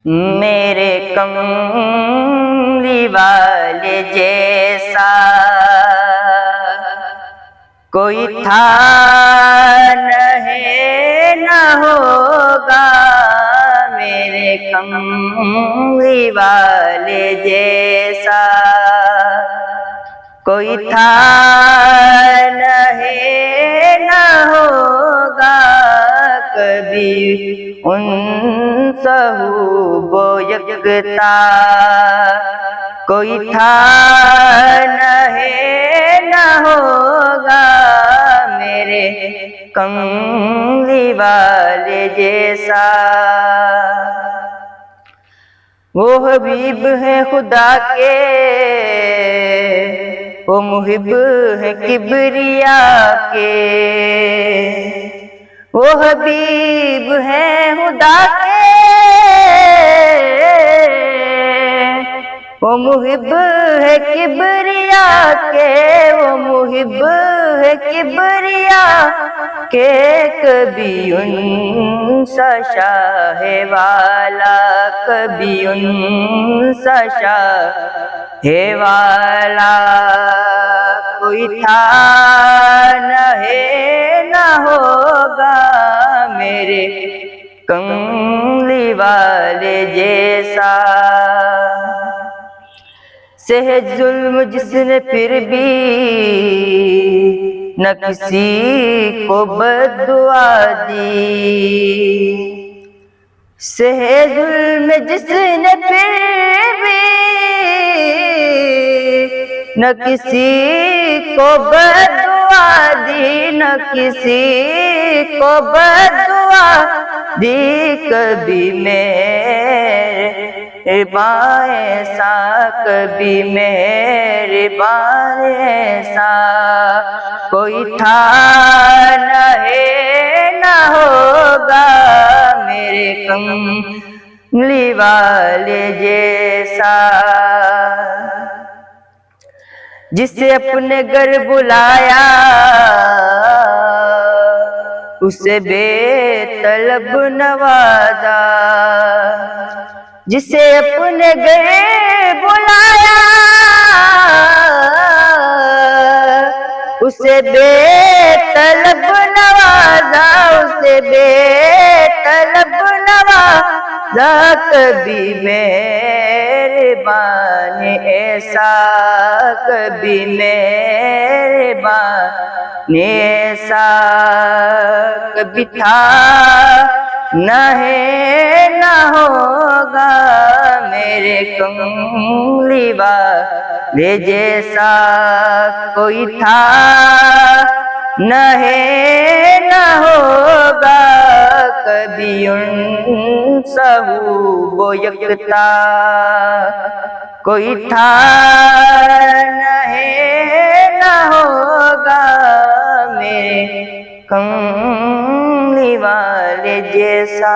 मेरे कमली वाले जैसा कोई था नहीं न होगा। मेरे कमली वाले जैसा कोई था नहीं न होगा। कभी उन सहूबो यकता कोई था नहीं न होगा। मेरे कमली वाले जैसा वो हबीब है खुदा के, वो मुहिब है किबरिया के। वो हबीब है खुदा के, वो मुहिब है किबरिया के। वो मुहिब है किबरिया के, कभी उनसा शाहे वाला, कभी उनसा शाहे वाला कोई था नहीं न होगा। मेरे कमली वाले जैसा सहे जुल्म जिसने फिर भी न किसी को बद्दुआ दी। सहे जुल्म जिसने फिर भी न किसी को बद्दुआ दी, न किसी को बद्दुआ दी। कभी मेरे बाएं सा, कभी मेरे बाएं सा कोई था नहीं न होगा। मेरे कमली वाले जैसा जिसे अपने घर बुलाया, उसे बेतलब नवाजा। जिसे अपने घर बुलाया, उसे बेतलब नवाजा, उसे बेतलब नवाजा। कभी मेहरबान ऐसा, कभी मेहरबान ऐसा कभी था नहीं न होगा। मेरे कमली वाले जैसा कोई था नहीं न होगा। कभी उन सहूबो यकता कोई था नहीं न होगा। मेरे कमली वाले जैसा।